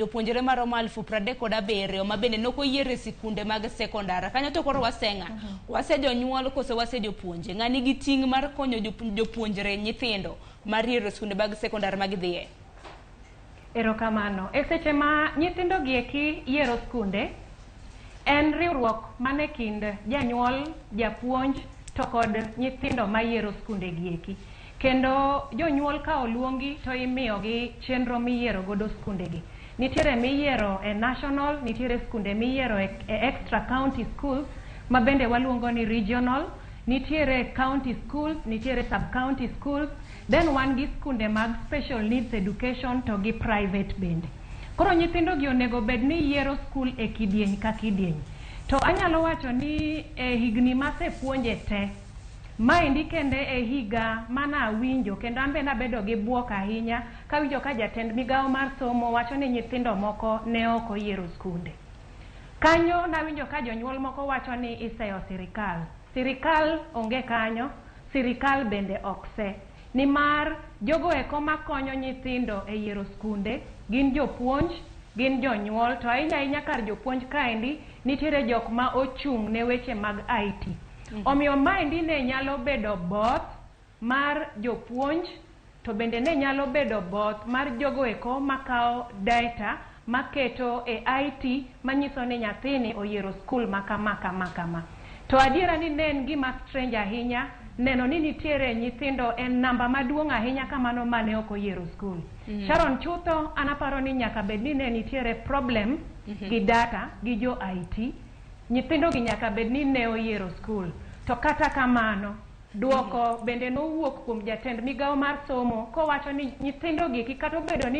jopuonjre maromo 37,000 ma bende noko yiere sikunde mag sekondara. Kanyo to koro wasenga. Wase jonyuol kose wase jopuonje. Ng'ani gi ting' mar konyo jopuonjre nyithindo mar yiero sikunde mag sekondara ma gidhiye. Erokamano. E seche ma nyithindo gieki yiero sikunde, en riwruok mane kind janyuol, japuonj to kod nyithindo ma yiero sikunde gieki. Kendo jonyuol ka oluongi to imiyogi chenro miyiero godo sikunde gi. Nitiere miyiero e national, nitiere sikunde miyiero e extra county schools, ma bende waluongo ni regional, nitiere county schools, nitiere sub county schools, then wan gi sikunde mag special needs education to gi private bende. Koro nyithindo gi onego bed ni yiero skul e kidieny ka kidieny. To anyalo wacho ni e higni masepuonje te, maendi kende e higa mana winjo kendo an be nabedo gi buok ahinya kawinjo ka jatend migawo mar somo wacho ni nyithindo moko ne ok oyiero skunde. Kanyo nawinjo ka jonyuol moko wacho ni iseyo sirikal. Sirikal onge kanyo, sirikal bende okse. Nimar jogo eko makonyo nyithindo e yiero skunde gin jopuonj, gin jonyuol, to ahinya kar jopuonj kaendi nitiere jok ma ochung' ne weche mag IT. Omiyo maendi ne nyalo bedo both mar jopuonj to bende ne nyalo bedo both mar jogo eko makao data maketo e IT manyiso ni nyathini oyiero skul makama. To adiera ni ne en gima strange ahinya neno ni nitiere nyithindo en namba maduong' ahinya kamano mane ok oyiero skul. Sharon chutho anaparo ni nyaka bed ni ne nitiere problem gi data gi jo IT. Nyithindo gi nyaka bed ni ne oyiero skul. To kata kamano, duoko bende nowuok kuom jatend migawo mar somo kowacho ni nyithindo gi kata obedo ni